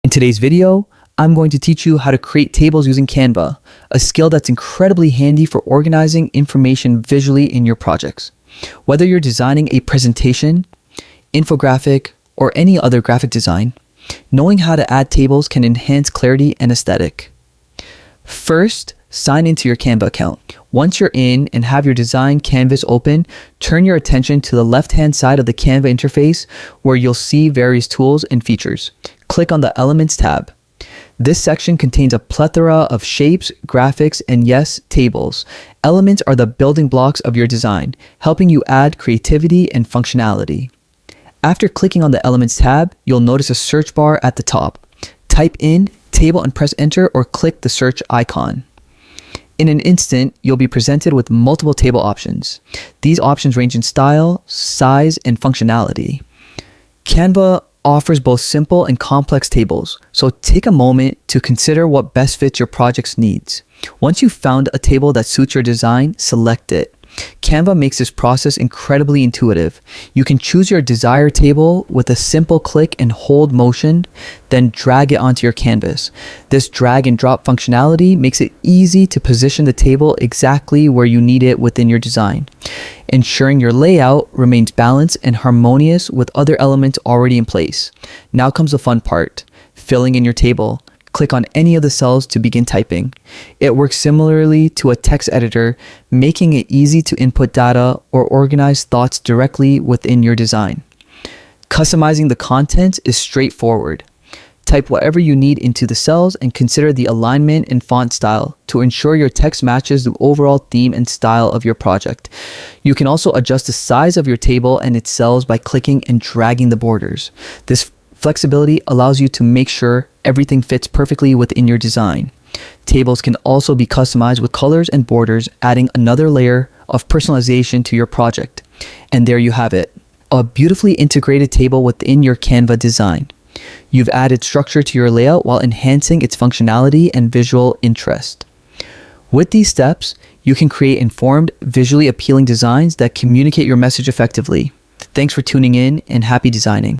In today's video, I'm going to teach you how to create tables using Canva, a skill that's incredibly handy for organizing information visually in your projects. Whether you're designing a presentation, infographic, or any other graphic design, knowing how to add tables can enhance clarity and aesthetic. First, sign into your Canva account. Once you're in and have your design canvas open, turn your attention to the left-hand side of the Canva interface where you'll see various tools and features. Click on the Elements tab. This section contains a plethora of shapes, graphics, and yes, tables. Elements are the building blocks of your design, helping you add creativity and functionality. After clicking on the Elements tab, you'll notice a search bar at the top. Type in table and press enter or click the search icon. In an instant, you'll be presented with multiple table options. These options range in style, size, and functionality. Canva offers both simple and complex tables, so take a moment to consider what best fits your project's needs. Once you've found a table that suits your design, select it. Canva makes this process incredibly intuitive. You can choose your desired table with a simple click and hold motion, then drag it onto your canvas. This drag and drop functionality makes it easy to position the table exactly where you need it within your design, ensuring your layout remains balanced and harmonious with other elements already in place. Now comes the fun part, filling in your table. Click on any of the cells to begin typing. It works similarly to a text editor, making it easy to input data or organize thoughts directly within your design. Customizing the content is straightforward. Type whatever you need into the cells and consider the alignment and font style to ensure your text matches the overall theme and style of your project. You can also adjust the size of your table and its cells by clicking and dragging the borders. This flexibility allows you to make sure everything fits perfectly within your design. Tables can also be customized with colors and borders, adding another layer of personalization to your project. And there you have it, a beautifully integrated table within your Canva design. You've added structure to your layout while enhancing its functionality and visual interest. With these steps, you can create informed, visually appealing designs that communicate your message effectively. Thanks for tuning in and happy designing.